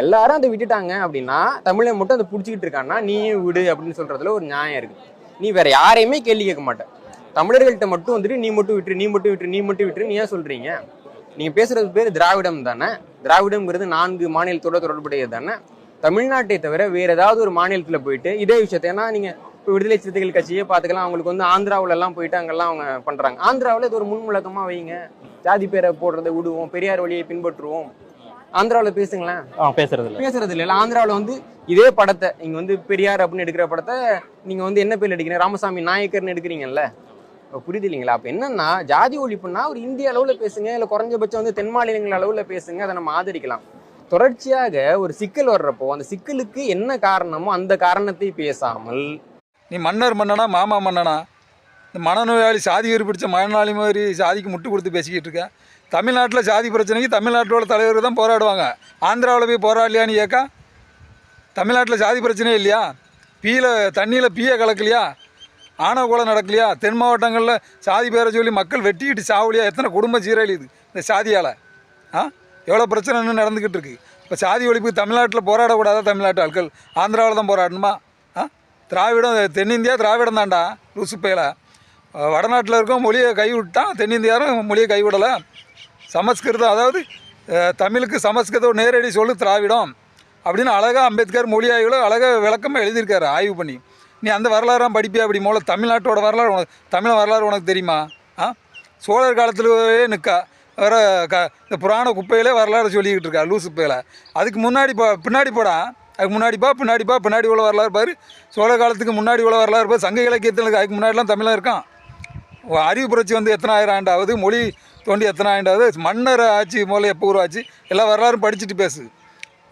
எல்லாரும் அதை விட்டுட்டாங்க அப்படின்னா தமிழை மட்டும் அதை பிடிச்சிக்கிட்டு இருக்கான்னா நீயும் விடு அப்படின்னு சொல்றதுல ஒரு நியாயம் இருக்கு. நீ வேற யாரையுமே கேள்வி கேட்க மாட்டேன். தமிழர்கள்ட்ட மட்டும் வந்துட்டு நீ மட்டும் விட்டுரு, நீ மட்டும் விட்டுரு, நீ மட்டும் விட்டுரு நீ ஏன் சொல்றீங்க? நீங்க பேசுறது பேர் திராவிடம் தானே. திராவிடம்ங்கிறது 4 மாநிலத்தோட தொடர்புடையது தானே. தமிழ்நாட்டை தவிர வேற ஏதாவது ஒரு மாநிலத்துல போயிட்டு இதே விஷயத்த, ஏன்னா நீங்க இப்போ விடுதலை சிறுத்தைகள் கட்சியே பார்த்துக்கலாம், அவங்களுக்கு வந்து ஆந்திராவில எல்லாம் போயிட்டு அங்கெல்லாம் அவங்க பண்றாங்க. ஆந்திராவில் இது ஒரு முன்முழக்கமா வைங்க, ஜாதி பேரை போடுறதை விடுவோம், பெரியார் வழியை பின்பற்றுவோம். ஆந்திராவில் பேசுங்களேன். பேசுறது இல்லை. ஆந்திராவில் வந்து இதே படத்தை நீங்க வந்து பெரியார் அப்படின்னு எடுக்கிற படத்தை நீங்க வந்து என்ன பேர் எடுக்கிறீங்க, ராமசாமி நாயக்கர்னு எடுக்கிறீங்கல்ல. புரியுது இல்லைங்களா? அப்ப என்னன்னா ஜாதி ஒழிப்புன்னா ஒரு இந்திய அளவுல பேசுங்க, இல்ல குறைஞ்சபட்சம் வந்து தென் மாநிலங்கள் அளவுல பேசுங்க, அதை நம்ம ஆதரிக்கலாம். தொடர்ச்சியாக ஒரு சிக்கல் வர்றப்போ அந்த சிக்கலுக்கு என்ன காரணமோ அந்த காரணத்தை பேசாமல், நீ மன்னர் மன்னனா மாமா மன்னனா, இந்த மனநோயாளி சாதி வெறி பிடிச்ச மனநோயாளி மாதிரி சாதிக்கு முட்டு கொடுத்து பேசிக்கிட்டு இருக்க. தமிழ்நாட்டில் சாதி பிரச்சனைக்கு தமிழ்நாட்டோட தலைவர்கள் தான் போராடுவாங்க. ஆந்திராவில் போய் போராடலையான்னு கேட்கா? தமிழ்நாட்டில் சாதி பிரச்சனையே இல்லையா? தண்ணியில் பீயை கலக்கலையா? ஆணவ கொலை நடக்கலையா? தென் மாவட்டங்களில் சாதி பேரை சொல்லி மக்கள் வெட்டிக்கிட்டு சாவலியா? எத்தனை குடும்ப சீரழியுது இந்த சாதியால்? எவ்வளோ பிரச்சனை இன்னும் நடந்துக்கிட்டு இருக்குது. இப்போ சாதி ஒழிப்பு தமிழ்நாட்டில் போராடக்கூடாதா? தமிழ்நாட்டு ஆட்கள் ஆந்திராவில் தான் போராடணுமா? திராவிடம் தென்னிந்தியா திராவிடம் தான்டா லூசு பையில. வடநாட்டில் இருக்க மொழியை கைவிட்டான், தென்னிந்தியாரும் மொழியை கைவிடலை. சமஸ்கிருதம், அதாவது தமிழுக்கு சமஸ்கிருதம் நேரடி சொல்லு திராவிடம் அப்படின்னு அழகாக அம்பேத்கர் மொழி ஆய்வில் அழகாக விளக்கமாக எழுதியிருக்காரு ஆய்வு பண்ணி. நீ அந்த வரலாறாம் படிப்பியா? அப்படி மூல தமிழ்நாட்டோட வரலாறு தமிழ் வரலாறு உனக்கு தெரியுமா? சோழர் காலத்திலே நிற்கா வர இந்த புராண குப்பையிலே வரலாறு சொல்லிக்கிட்டு இருக்கா லூசு பையில. அதுக்கு முன்னாடி பின்னாடி போடா, அதுக்கு பின்னாடி உள்ள வரலாறு பாரு. சோழர் காலத்துக்கு முன்னாடி உள்ள வரலாறு பாரு. சங்க இலக்கியத்தில் அதுக்கு முன்னாடிலாம் தமிழாக இருக்கான். அறிவு புரட்சி வந்து எத்தனை ஆயிரம் ஆண்டாவது, மொழி தோண்டி எத்தனை ஆண்டாவது, மன்னர் ஆட்சி முதல்ல எப்போ உருவாச்சு, எல்லா வரலாறும் படிச்சுட்டு பேசு.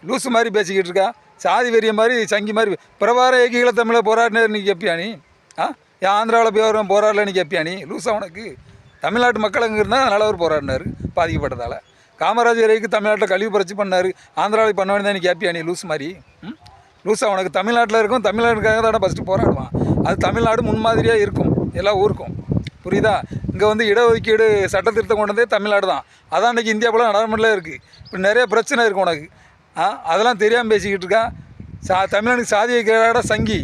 லூசு மாதிரி பேசிக்கிட்டு இருக்கா, சாதி வெறிய மாதிரி சங்கி மாதிரி. பிரபார ஏகிகள தமிழை போராடினார் நீ கேட்பியா? நீ ஏன் ஆந்திராவில் போய் வருவேன் போராடல நீ கேட்பியா? நீ லூஸா? உனக்கு தமிழ்நாட்டு மக்கள் அங்கே இருந்தால் அதனால் அவர் போராடினார் பாதிக்கப்பட்டதால். காமராஜர் வரைக்கும் தமிழ்நாட்டில் கழிவு புரட்சி பண்ணார், ஆந்திராவில் பண்ண வேண்டியதான் நீ கேட்பியா? நீ லூஸ் மாதிரி. லூஸா? உனக்கு தமிழ்நாட்டில் இருக்கும், தமிழ்நாட்டுக்காக தான் ஃபஸ்ட்டு போராடுவான். அது தமிழ்நாடு முன்மாதிரியாக இருக்கும் எல்லா ஊருக்கும். புரியுதா? இங்கே வந்து இடஒதுக்கீடு சட்டத்திருத்தம் கொண்டு வந்தே தமிழ்நாடு தான். அதான் இன்றைக்கி இந்தியா போல நடைமுறையில் இருக்குது. இப்போ நிறைய பிரச்சனை இருக்குது உனக்கு. அதெல்லாம் தெரியாமல் பேசிக்கிட்டு இருக்கா. தமிழ்நாட்டுக்கு சாதியை கேடாட சங்கி.